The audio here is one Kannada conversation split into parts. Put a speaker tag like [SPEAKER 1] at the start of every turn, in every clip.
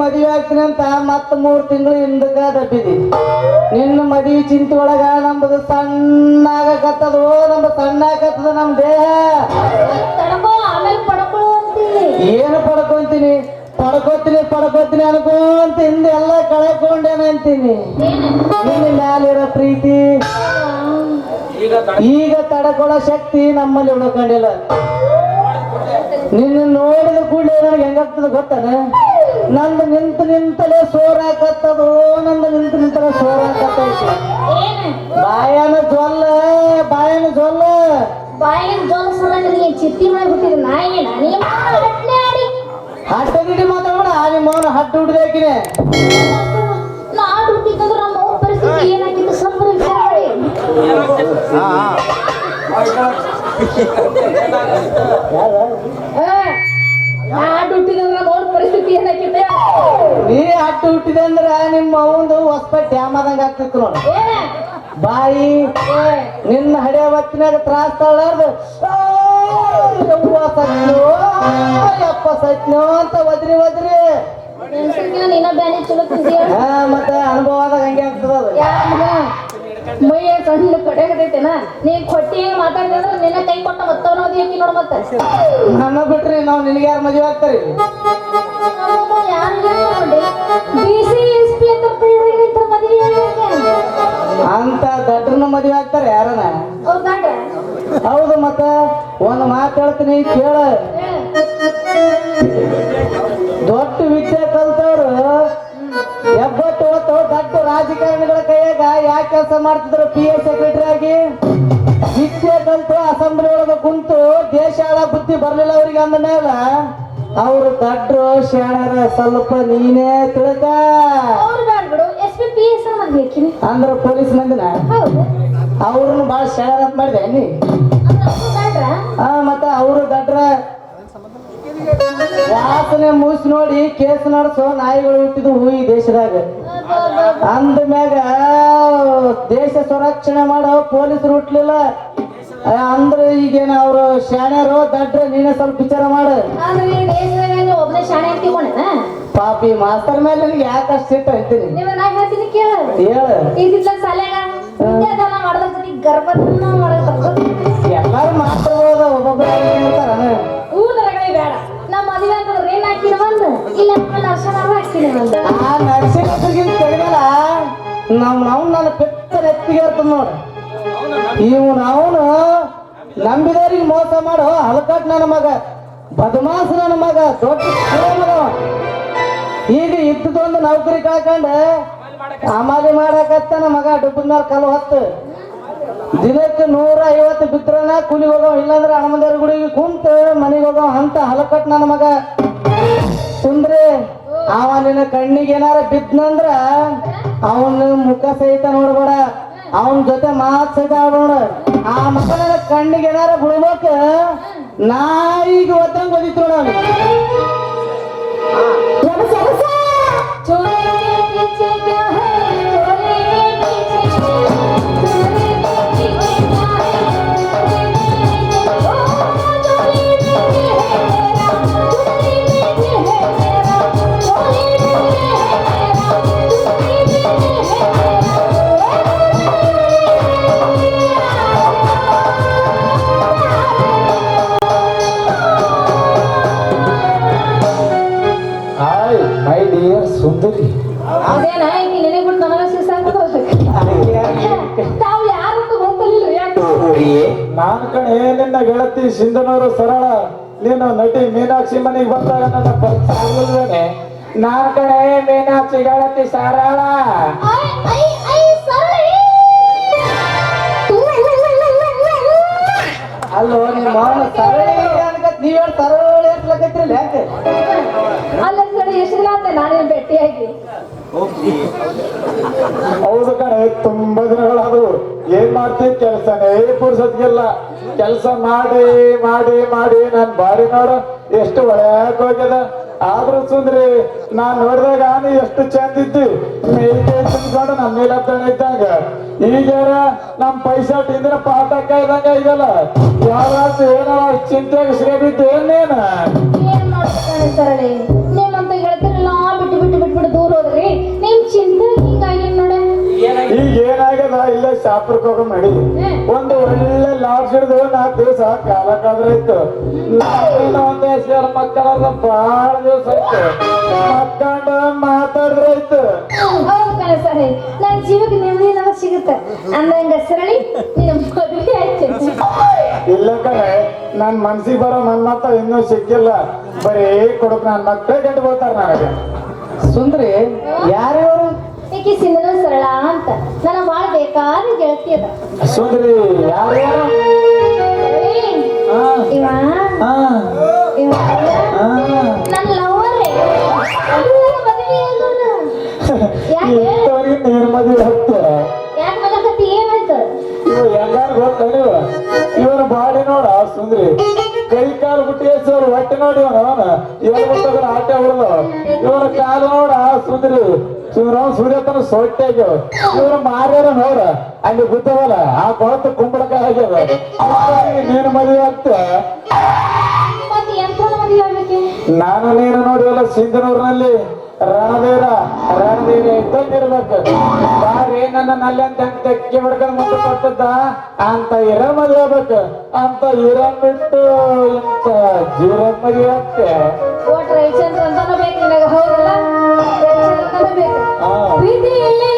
[SPEAKER 1] ಮದುವೆ ಆಗ್ತೀನಿ ಅಂತ ಮತ್ತ 3 ತಿಂಗಳು ಹಿಂದಕ್ಕ ದಬ್ಬಿದಿ. ನಿನ್ನ ಮದುವೆ ಚಿಂತೆ ಒಳಗ ನಮ್ದು ಸಣ್ಣ ಆಗಕತ್ತದ. ನಮ್ದು ಸಣ್ಣ ಆಗತ್ತದ ನಮ್ ದೇಹ. ಏನು ಪಡ್ಕೊಂತೀನಿ ಪಡ್ಕೋತೀನಿ ಅನ್ಕೊಂತ ಹಿಂದೆ ಎಲ್ಲ ಕಳ್ಕೊಂಡೇನಂತೀನಿ. ನಿನ್ನ ಮ್ಯಾಲಿರೋ ಪ್ರೀತಿ ಈಗ ತಡ್ಕೊಳ್ಳೋ ಶಕ್ತಿ ನಮ್ಮಲ್ಲಿ ಉಳ್ಕೊಂಡಿಲ್ಲ. ನಿನ್ನ ನೋಡಿದ ಕೂಡಲೇ ನನಗೆ ಹೆಂಗಾಗ್ತದ ಗೊತ್ತಾನ? ನಂದು ನಿಂತಲೇ ಸೋರಾಕತ್ತದು. ನಿಂತಲೇ ಸೋರಾಕತ್ತೈತಿ. ಬಾಯನ ಜೊಲ್ಲ
[SPEAKER 2] ಚಿತ್ತಿ ಮಾಡ್ಬಿಟ್ಟಿದ್ರು
[SPEAKER 1] ಹಟ್ಟ ಗಿಡಿ ಮಾತಾಡ. ನಿಮ್ಮ ಅವನು ಹಟ್ಟು ಹುಡ್ದಾಕಿನೇ
[SPEAKER 2] ನಾ ಹುಟ್ಟಿದ್ರೆ ನಮ್ಮ ಪರಿಸ್ಥಿತಿ ಏನಾಗಿತ್ತು ಸಂಬಳ ವಿಚಾರ ಪರಿಸ್ಥಿತಿ ಏನಾಗಿತ್ತು.
[SPEAKER 1] ನೀ ಹಟ್ಟು ಹುಟ್ಟಿದೆ ಅಂದ್ರ ನಿಮ್ಮ ಅವಂದು ಹೊಸಪ ಡ್ಯಾಮ್ ಆದಂಗ ಆಗ್ತಿತ್ತು ನೋಡ. ಬಾಯಿ ನಿನ್ನ ಹಡಿಯ ಹೊತ್ತಿನಾಗ ತ್ರಾಸ್ ತಳ್ಳಾರ್ದು ಯಪ್ಪ ಸತ್ನೋ ಅಂತ ಒದ್ರಿ ಮತ್ತೆ ಅನುಭವ ಆದಾಗ ಹಂಗೆ ಆಗ್ತದ.
[SPEAKER 2] ಮೈಯ ಸಣ್ಣ ಕಡೆಗತೈತೆನ ನೀನ್ ಕೊಟ್ಟಿ ಮಾತಾಡಿದ್ರೆ ನಿನ್ನ ಕೈ ಕೊಟ್ಟ ಮತ್ತವನೋದಿ ಹಾಕಿ ನೋಡ. ಮತ್ತೆ
[SPEAKER 1] ನನ್ನ ಬಿಟ್ರಿ ನಾವು ನಿನಗೆ ಯಾರು ಮದುವೆ ಆಗ್ತಾರಿ? ಅಂತ ದಡ್ರನ್ನ ಮದುವೆ ಆಗ್ತಾರೆ ಯಾರನ? ಹೌದು. ಮತ್ತ ಒಂದು ಮಾತು ಹೇಳ್ತೀನಿ ಕೇಳ. ದೊಡ್ಡ ವಿದ್ಯೆ ಕಲ್ತವ್ರು 70 ದೊಡ್ಡ ರಾಜಕಾರಣಿಗಳ ಕೈಯಾಗ ಯಾಕೆ ಕೆಲಸ ಮಾಡ್ತಿದ್ರು? PA ಸೆಕ್ರೆಟರಿ ಆಗಿ ವಿದ್ಯೆ ಕಲ್ತು ಅಸೆಂಬ್ಲಿ ಒಳಗೆ ಕುಂತು ದೇಶ ಆಳ ಬುದ್ಧಿ ಬರ್ಲಿಲ್ಲ ಅವ್ರಿಗೆ. ಅಂದ ಮೇಲೆ ಅವ್ರು ದಡ್ರು ಶಾಣರ. ಸ್ವಲ್ಪ ನೀನೇ ತಿಳ್ಕ. ಅಂದ್ರ ಪೊಲೀಸ್ ಮಂದಿನ ಅವ್ರನ್ನ ಬಾಳ ಶಾಣರ ಅಂತ ಮಾಡಿದೆ ನೀ. ಮತ್ತ ಅವರು ದಡ್ರ ವಾಸನೆ ಮೂಸಿ ನೋಡಿ ಕೇಸ್ ನಡೆಸೋ ನಾಯಿಗಳು ಹುಟ್ಟಿದ್ವು ಈ ದೇಶದಾಗ. ಅಂದ ಮ್ಯಾಗ ದೇಶ ಸಂರಕ್ಷಣೆ ಮಾಡೋ ಪೊಲೀಸರು ಹುಟ್ಲಿಲ್ಲ ಅಂದ್ರೆ ಈಗೇನ ಅವ್ರು ಶಾಣ್ಯರು ದಡ್ರ. ನೀನೇ ಸ್ವಲ್ಪ ವಿಚಾರ ಮಾಡ. ಪಾಪಿ ಮಾಸ್ತರ್ ಮೇಲೆ ನನಗೆ ಯಾಕಷ್ಟು ಸಿಟ್ಟು ಅಂತೀನಿ. ಎಲ್ಲಾರು ಮಾತಾಡೋದ ಒಬ್ಬೊಬ್ಬರ
[SPEAKER 2] ಬೇಡ. ನಮ್ಮ ಮದುವೆ ಅಂತಂದ್ರೆ ಏನ್ ಹಾಕಿನ ಬಂದು ಇಲ್ಲ
[SPEAKER 1] ಆ ನರ್ಸಿಂಗಿಂತ ತೆಗೆದಲ್ಲ ನಾವು ನನ್ನ ಪೆತ್ತ ಎತ್ತಿಗೆ ಇರ್ತದ ನೋಡ. ಅವನು ನಂಬಿದವ್ರಿಗೆ ಮೋಸ ಮಾಡೋ ಹಲಕಟ್ ನನ್ನ ಮಗ, ಬದಮಾಸ ನನ್ನ ಮಗ, ದೊಡ್ಡ ಈಗ ಇದ್ದದೊಂದು ನೌಕರಿ ಕಳ್ಕೊಂಡ ಅಮಾಲಿ ಮಾಡಕತ್ತಾನ ಮಗ. ಡುಬ್ಬದ ಮೇಲೆ ಕಲ್ಲು ಹೊತ್ತು ದಿನಕ್ಕೆ 150 ಬಿದ್ರನ ಕೂಲಿಗೆ ಹೋಗವ. ಇಲ್ಲಾಂದ್ರೆ ಹನುಮಂದೇವ್ರ ಗುಡಿಗೆ ಕುಂತ ಮನೆಗೆ ಹೋಗವ. ಅಂತ ಹಲಕಟ್ ನನ್ನ ಮಗ. ಕುಂದ್ರೆ ಅವ ನಿನ್ನ ಕಣ್ಣಿಗೆ ಏನಾರ ಬಿದ್ನಂದ್ರ ಅವನ ಮುಖ ಸಹಿತ ನೋಡ್ಬೇಡ, ಅವನ ಜೊತೆ ಮಾತ್ ಸಹಿತ ಆಡೋಣ. ಆ ಮಕ್ಕಳ ಕಣ್ಣಿಗೆ ಏನಾರ ಬಿಡ್ಬೇಕ ನಾಯಿಗ ಒತ್ತಂಗ್ ಓದಿತ್ತು ನೋಡ. ಸುಂದರಿ
[SPEAKER 3] ನಾನು ಕಣೆ ನಿನ್ನ ಗೆಳತಿ ಸಿಂಧನೂರು ಸರಳ. ನೀನು ನಟಿ ಮೀನಾಕ್ಷಿ ಮನೆಗೆ ಬಂದಾಗ ನನ್ನ ಪರಿಚಯ. ನಾನು ಕಣೆ ಮೀನಾಕ್ಷಿ ಗೆಳತಿ ಸರಳ.
[SPEAKER 1] ಅಲ್ಲೋ ನಿಮ್ಮ ಸರಳ ನೀವ್ ಸರಳ ಎತ್ಲಕೈತ್ರಿ ಯಾಕೆ?
[SPEAKER 2] ಅಲ್ಲ ಎಷ್ಟು ದಿನ ಆತ ನಾನೇನು ಭೇಟಿಯಾಗಿ.
[SPEAKER 3] ಹೌದು ಕಣೆ, ತುಂಬಾ ದಿನಗಳದು. ಏನ್ ಮಾಡ್ತೀವಿ ಕೆಲ್ಸನೇ ಪುರ್ಸತ್ಗೆಲ್ಲ. ಕೆಲ್ಸ ಮಾಡಿ ಮಾಡಿ ಮಾಡಿ ನಾನ್ ಬಾರಿ ನೋಡ ಎಷ್ಟು ಒಳ್ಯಾಕ ಹೋಗ್ಯದ. ಆದ್ರೂ ಸುಂದ್ರಿ ನಾನ್ ನೋಡಿದಾಗ ನೀ ಎಷ್ಟು ಚಂದ ಇದ್ದಿ. ಮೇಲ್ಕೆ ತಿನ್ಕೊಂಡು ನಮ್ಮ ನೀಲಪ್ಪಣ ಇದ್ದಂಗ. ಈಗಾರ ನಮ್ ಪೈಸಾ ತಿಂದ್ರೆ ಪಾಠಕ್ಕ ಇದ್ದಂಗ ಇದಲ್ಲ. ಯಾರಾದ್ರೂ ಏನೋ ಚಿಂತೆಗೆ ಸಿಗಬಿದ್ದು ಏನೇನ
[SPEAKER 2] ಏನ್ ಮಾಡ್ತಾರೆ ನಿಮ್ಮಂತ ಹೇಳ್ತಿರಲ್ಲ ಬಿಟ್ಟು ಬಿಟ್ಟು ದೂರ ಹೋದ್ರಿ ನಿಮ್ ಚಿಂತೆ ಹಿಂಗಾಗಿ ನೋಡ.
[SPEAKER 3] ಈಗ ಏನಾಗ್ಯದ ಇಲ್ಲ ಶಾಪುರಕ್ಕೆ ಹೋಗೋ ಮಾಡಿ ಒಂದು ಒಳ್ಳೆ ಲಾಡ್ಜ್ ಹಿಡಿದು 4 ದಿವಸ ಕಾಲ ಕಳೆದ್ರಾಯ್ತು. ಒಂದ್ ಹೆಸರು ಮಕ್ಕಳ ಬಾಳ ದಿವಸ ಆಯ್ತು ಮಕ್ಕಂಡ ಮಾತಾಡಿದ್ರಾಯ್ತು.
[SPEAKER 2] ಹೌದು ಕಣ ಸರಿ, ನನ್ ಜೀವಕ್ಕೆ ನೆಮ್ಮದಿ ನಮಗ್ ಸಿಗುತ್ತೆ ಅಂದಂಗ ಸರಳಿ ನಿನ್ನ ಮದುವೆ ಆಯ್ತು.
[SPEAKER 3] ಇಲ್ಲ ಕಣೆ ನನ್ ಮನ್ಸಿಗೆ ಬರೋ ನನ್ನ ಮಾತ್ರ ಇನ್ನೂ ಸಿಕ್ಕಿಲ್ಲ. ಬರೀ ಕೊಡಕ್ ನನ್ ಮಕ್ಕಳೇ ಗಂಟು ಬರ್ತಾರ ನನಗೆ.
[SPEAKER 1] ಸುಂದ್ರಿ ಯಾರ್ಯಾರು?
[SPEAKER 2] ಈಕಿ ಸಿಂಧನ ಸರಳ ಅಂತ ನನ್ನ ಬಾಳ ಬೇಕಾದ ಗೆಳತಿ ಅದ.
[SPEAKER 3] ಸುಂದ್ರಿ ಯಾರ್ಯಾರು?
[SPEAKER 2] ಇವ ಇವ ನನ್ನ ಲವರೇ. ಮದುವೆ ಆಗೋಣ. ಯಾಕೆ
[SPEAKER 3] ನೀರ್ ಮದುವೆ ಹತ್ತು
[SPEAKER 2] ಯಾಕೆ ಮಗಕತ್ತಿ ಏನಾಯ್ತು?
[SPEAKER 3] ಇವ ಹೆಂಗಾರ ಗೊತ್ತ ನೀವು ಇವನ ಬಾಡಿ ನೋಡ ಸುಂದ್ರಿ ಕೈ ಕಾಲು ಬಿಟ್ಟು ಎಸೋರು ಹೊಟ್ಟೆ ನೋಡಿ ಇವನ್ ಬಿಟ್ಟಾಗ ಆಟ ಹೊಡೆದು ಇವನ ಕಾಲು ನೋಡ ಸುಂದ್ರಿ ಸೂರ್ಯತನ ಸೊಟ್ಟೆ ಆಗ್ಯಾವ. ಇವ್ರ ಮಾರ್ಯಾರ ನೋಡ ಅಲ್ಲಿ ಗುದ್ದವಲ್ಲ ಆ ಕೊಳತು ಕುಂಬಳಕಾಯಿ ಆಗ್ಯದ. ನೀನು ಮದುವೆ ಆಗ್ತ
[SPEAKER 2] ಮತ್ತೆ ಎಂತ ಮದುವೆ ಆಗ್ಬೇಕೆ?
[SPEAKER 3] ನಾನು ನೀನು ನೋಡಿವಲ್ಲ ಸಿಂಧನೂರಿನಲ್ಲಿ ರಣದೇರ ಇದ್ದಂಗಿರ್ಬೇಕು. ಬಾರಿ ನನ್ನ ಅಂತ ತೆಕ್ಕಿ ಹೊಡ್ಕೊಂಡ್ ಮುಂದೆ ಕೊಟ್ಟದ್ದ ಅಂತ ಇರ ಮದುವೆ ಆಗ್ಬೇಕು. ಅಂತ ಇರನ್ ಬಿಟ್ಟು ಇಂತ ಜೀರ ಮದುವೆ ಆಗ್ತೆ.
[SPEAKER 2] ಓಟ್ ರವಿಚಂದ್ರ ಅಂತಾನು ಬೇಕು ನಿನಗೆ, ಹೌದಲ್ಲ? ರವಿಚಂದ್ರ ಅಂತಾನು ಬೇಕು. ಪ್ರೀತಿಯಲ್ಲಿ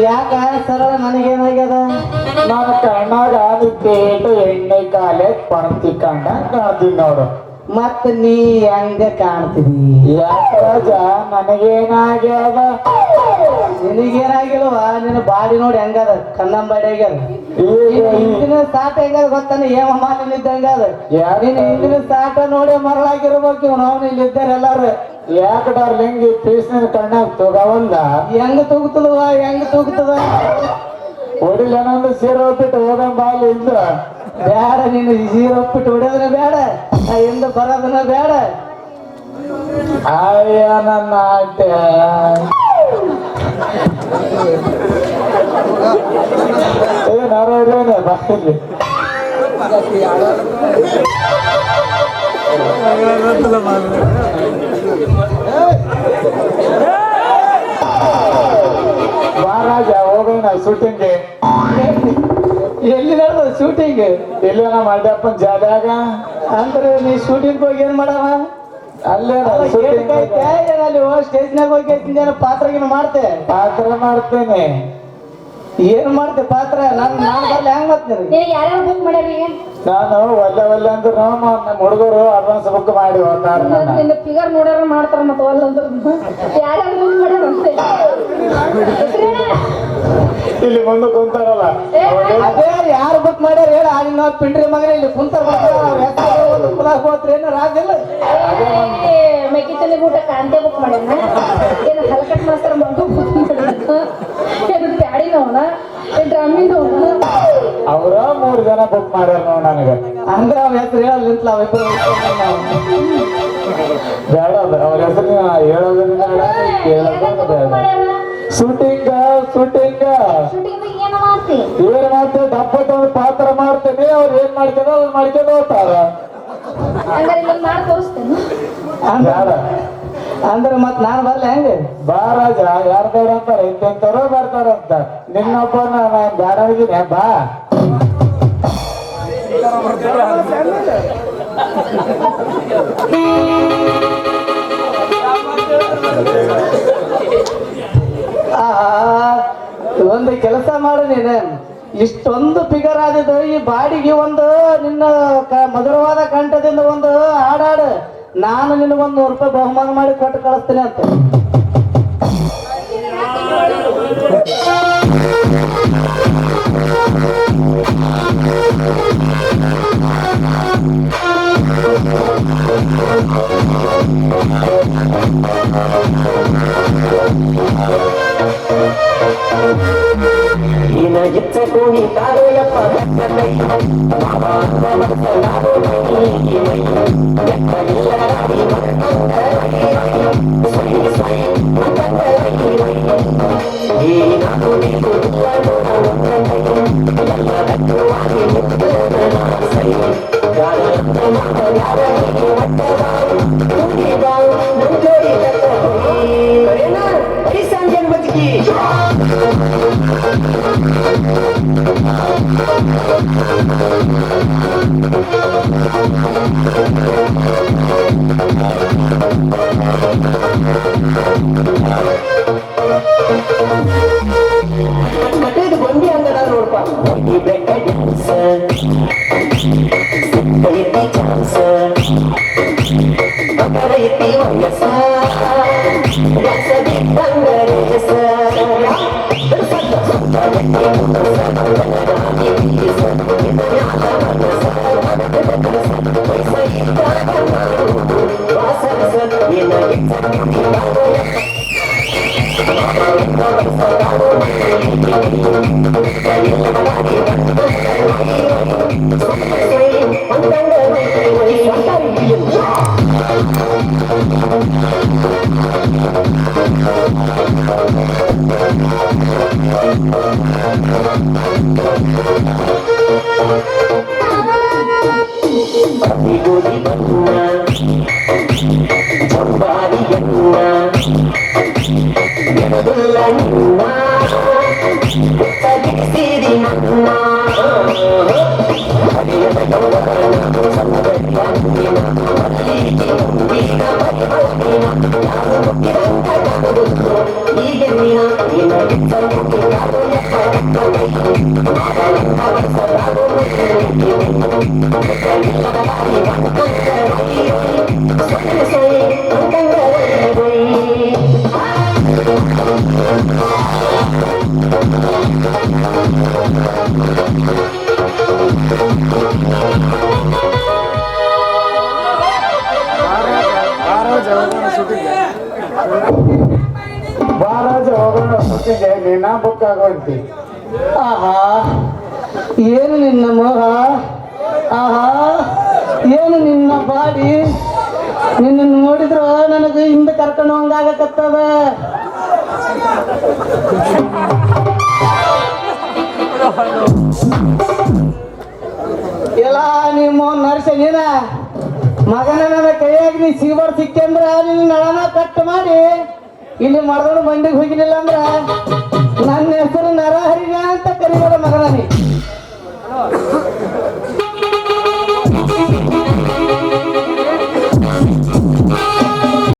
[SPEAKER 1] ಯಾಕ ಸರಳ ನನಗೇನಾಗ್ಯದ?
[SPEAKER 3] ನಾನು ಕಣ್ಣಾಗ ನಿಂತೇಟು ಎಣ್ಣೆ ಕಾಲೇ ಪಣತಿ ಕಂಡ ಕಾಣ್ತೀನಿ ನೋಡು.
[SPEAKER 1] ಮತ್ತ ನೀ ಹೆಂಗ ಕಾಣ್ತೀನಿ?
[SPEAKER 3] ಯಾಕ ರಾಜ ನನಗೇನಾಗ್ಯದ?
[SPEAKER 1] ನಿನಗೇನಾಗಿಲ್ವಾ? ನಿನ್ನ ಬಾಡಿ ನೋಡಿ ಹೆಂಗದ, ಕನ್ನಂಬಾಡಿ ಆಗ್ಯದ. ಹಿಂದಿನ ಸಾಟ ಹೆಂಗದ ಗೊತ್ತಾನ? ಏಮ ಮಾಲಿನಿದ್ದಂಗದ. ನೀನ್ ಹಿಂದಿನ ಸಾಟ ನೋಡಿ ಮರಳಾಗಿರ್ಬೇಕು. ನಾವು ಇಲ್ಲಿ ಇದ್ದಾರೆ ಎಲ್ಲಾರು.
[SPEAKER 3] ಯಾಕ ಡಾರ್ಲಿಂಗ್ ಈ ಪೀಸ್ನ ಕಣ್ಣಾಗ ತಗೋವಲ್ಲ?
[SPEAKER 1] ಹೆಂಗ ತೂಗ್ತದವ ಹೆಂಗ ತೂಗ್ತದ?
[SPEAKER 3] ಹೊಡಿಲೇನಂದು ಸೀರೆ ಹೋಗ್ಬಿಟ್ಟು ಹೋಗಂ ಬಾಲಿ ಇದ್ದ
[SPEAKER 1] ಬೇಡ. ನೀನು ಜೀರೊಪ್ಪಿಟ್ಟು ಹೊಡೆದ್ರ ಬೇಡ, ಹಿಂದ ಬರೋದನ್ನ ಬೇಡ.
[SPEAKER 3] ಅಯ್ಯ ನನ್ನ ಆಟ ಏನಾರೇನೆ ಬಾಯಿಲಿ ಮಹಾರಾಜ ಹೋಗೋಣ ಶೂಟಿಂಗ್ಗೆ.
[SPEAKER 1] ಎಲ್ಲಿ ನಡೆದ ಶೂಟಿಂಗ್?
[SPEAKER 3] ಎಲ್ಲೇನ ಮಾಡ್ಯಪ್ಪನ ಜಾಲ್ಯಾಗ.
[SPEAKER 1] ಅಂದ್ರೆ ನೀ ಶೂಟಿಂಗ್ ಹೋಗಿ ಏನ್ ಮಾಡವ?
[SPEAKER 3] ಅಲ್ಲೇ
[SPEAKER 1] ಅಲ್ಲಿ ಸ್ಟೇಜ್ನಾಗ ಹೋಗಿ ಪಾತ್ರಗಿನ ಮಾಡ್ತೆ?
[SPEAKER 3] ಪಾತ್ರ ಮಾಡ್ತೇನೆ.
[SPEAKER 1] ಏನ್ ಮಾಡ್ತೆ ಪಾತ್ರ? ನಾನು ಬರ್ಲಿ ಹೆಂಗ್ ಮಾಡ್ತೀನಿ?
[SPEAKER 2] ನಿನಗೆ ಯಾರ್ಯಾರು ಬುಕ್ ಮಾಡ್ಯಾರ ಈಗ?
[SPEAKER 3] ನಾನು ಒಲ್ಲೆ ಅಂದ್ರೆ ನಮ್ಮ ಹುಡುಗರು ಅಡ್ವಾನ್ಸ್ ಬುಕ್ ಮಾಡಿ ಹೋಗ್ತಾರ.
[SPEAKER 2] ನಿನ್ನ ಫಿಗರ್ ನೋಡ್ಯಾರ ಮಾಡ್ತಾರ ಮತ್ತೆ ಒಲ್ಲ ಅಂದ್ರೆ ಯಾರ್ಯಾರು ಬುಕ್ ಮಾಡ್ಯಾರ ಅಂತ
[SPEAKER 3] ಇಲ್ಲಿ ಮುಂದೆ ಕುಂತಾರಲ್ಲ
[SPEAKER 1] ಅದೇ ಯಾರು ಬುಕ್ ಮಾಡ್ಯಾರ ಹೇಳ? ಆಗಿನ ಪಿಂಡ್ರಿ ಮಗನ ಇಲ್ಲಿ ಕುಂತಾರ ಹೋತ್ರಿ ಏನೋ ರಾಜಿಲ್ಲ.
[SPEAKER 2] ಮೆಕ್ಕಿತಲ್ಲಿ ಊಟ ಕಾಂತೆ ಬುಕ್ ಮಾಡ್ಯಾನ, ಏನು ಹಲಕಟ್ ಮಾಸ್ತರ ಮಗು ಬುಕ್ ಮಾಡ್ಯಾನ, ಏನು ಪ್ಯಾಡಿ ನೋಡ ಡ್ರಮ್ಮಿ ನೋಡ.
[SPEAKER 3] ಅವ್ರ 3 ಜನ ಬುಕ್ ಮಾಡ್ಯಾರ ನೋಡ್ ನನಗ.
[SPEAKER 1] ಅಂದ್ರೆ ಅವ್ರ ಹೆಸರು ಹೇಳಲಿಂತಲ ಅವಿಬ್ರು
[SPEAKER 3] ಬೇಡ ಅವ್ರ ಹೆಸರು ಹೇಳೋದ್ರಿಂದ ಬೇಡ. ಶೂಟಿಂಗ್
[SPEAKER 2] ಶೂಟಿಂಗ್ ಏನು ಮಾಡ್ತಿ?
[SPEAKER 3] ಏನ್ ಮಾಡ್ತೇವೆ? ದಪ್ಪತ್ತೊಂದು ಪಾತ್ರ ಮಾಡ್ತೇನೆ. ಅವ್ರು ಏನ್ ಮಾಡ್ತೇನೆ ಅವ್ರು ಮಾಡ್ಕೊಂಡು ಹೋಗ್ತಾರ.
[SPEAKER 2] ಹಂಗಾರೆ ಇಲ್ಲಿ ಮಾಡಿ ತೋರಿಸ್ತೇನೆ.
[SPEAKER 3] ಬೇಡ
[SPEAKER 1] ಅಂದ್ರೆ ಮತ್ ನಾನು ಬರ್ಲಿ ಹೆಂಗ?
[SPEAKER 3] ಬಾ ರಾಜ. ಯಾರು ಬೇಡ ಅಂತಾರ? ಇಂತೆಂತವ್ರು ಬರ್ತಾರಂತ. ನಿನ್ನೊಬ್ಬ ನಾನು ಬೇಡ ಆಗಿನೇ ಬಾ.
[SPEAKER 1] ಒಂದು ಕೆಲಸ ಮಾಡು ನೀನು. ಇಷ್ಟೊಂದು ಫಿಗರ್ ಆದಿದ್ದು ಈ ಬಾಡಿಗೆ ಒಂದು ನಿನ್ನ ಮಧುರವಾದ ಕಂಠದಿಂದ ಒಂದು ಹಾಡಾಡು. ನಾನು ನಿನಗೊಂದು 100 ರೂಪಾಯಿ ಬಹುಮಾನ ಮಾಡಿ ಕೊಟ್ಟು ಕಳಿಸ್ತೀನಿ ಅಂತ.
[SPEAKER 4] Inagit sa kuni taro ya pagkakatay ಮತ್ತೆ ಇದು ಗೊಂಡಿ ಅಂಗಡ ನೋಡ್ಪ ಗೊಂಡಿ ಬೆಟ್ಟ ಡ್ಯಾನ್ಸ್ ಸಿಕ್ಕೈತಿ ಚಾನ್ಸ್ ಮಕರೈತಿ ವಯಸ್ಸ ರಸ ಬಿಟ್ಟಂಗ ರೇಸ ಗೋಧಿ ಬಣ್ಣ ಚಂಬಾರಿ ಎಣ್ಣ ಎಡದುಲ್ಲ ನಿನ್ನ ತಗಿಸಿರಿ ನನ್ನ ಹರಿಯದ ಗೌರವನ ಸಮುದ್ರಿಯ ಹೂವಿನ ಮಲ್ಲಿಗೆ ಹೂವಿನ ಪರಿಮಳವಿನ ಯಾರು ಮುಟ್ಟಿದಂತ ಕನಗುತ್ತು ಹೀಗೆ ನೀನ ನಿನಗೆ ಸಂಗುತಿ ಕಾದು ಎಪ್ಪತ್ತೈ ಮಾವಲಿಂದ ಬಸರಾದು
[SPEAKER 3] ಬಾರಾಜ ಹೋಗೋಣ ಸುತ್ತಿಗೆ ನೀನಾ ಬುಕ್ ಆಗೋಂತಿ
[SPEAKER 1] ಆಹಾ ಏನು ನಿನ್ನ ಮೋಹ, ಆಹಾ ಏನು ನಿನ್ನ ಬಾಡಿ, ನಿನ್ನ ನೋಡಿದ್ರ ನನಗೆ ಹಿಂದೆ ಕರ್ಕೊಂಡು ಹೋಗಂಗಾಗತ್ತದ. ಎಲ್ಲ ನಿಮ್ಮ ನರ್ಸ ನೀನ ಮಗನ ನನ್ನ ಕೈಯಾಗಿ ನೀ ಸಿಗಬಾರ್ದು ಸಿಕ್ಕಂದ್ರ ನಿನ್ನ ನಳನ ಕಟ್ ಮಾಡಿ ಇಲ್ಲಿ ಮರದೋಡು ಬಂಡಿಗೆ ಹೋಗಿಲಿಲ್ಲ ಅಂದ್ರ ನನ್ನ ಹೆಸರು ನರಹರಿಗ ಅಂತ ಕರಿಬೇಡ ಮಗನ ನೀ.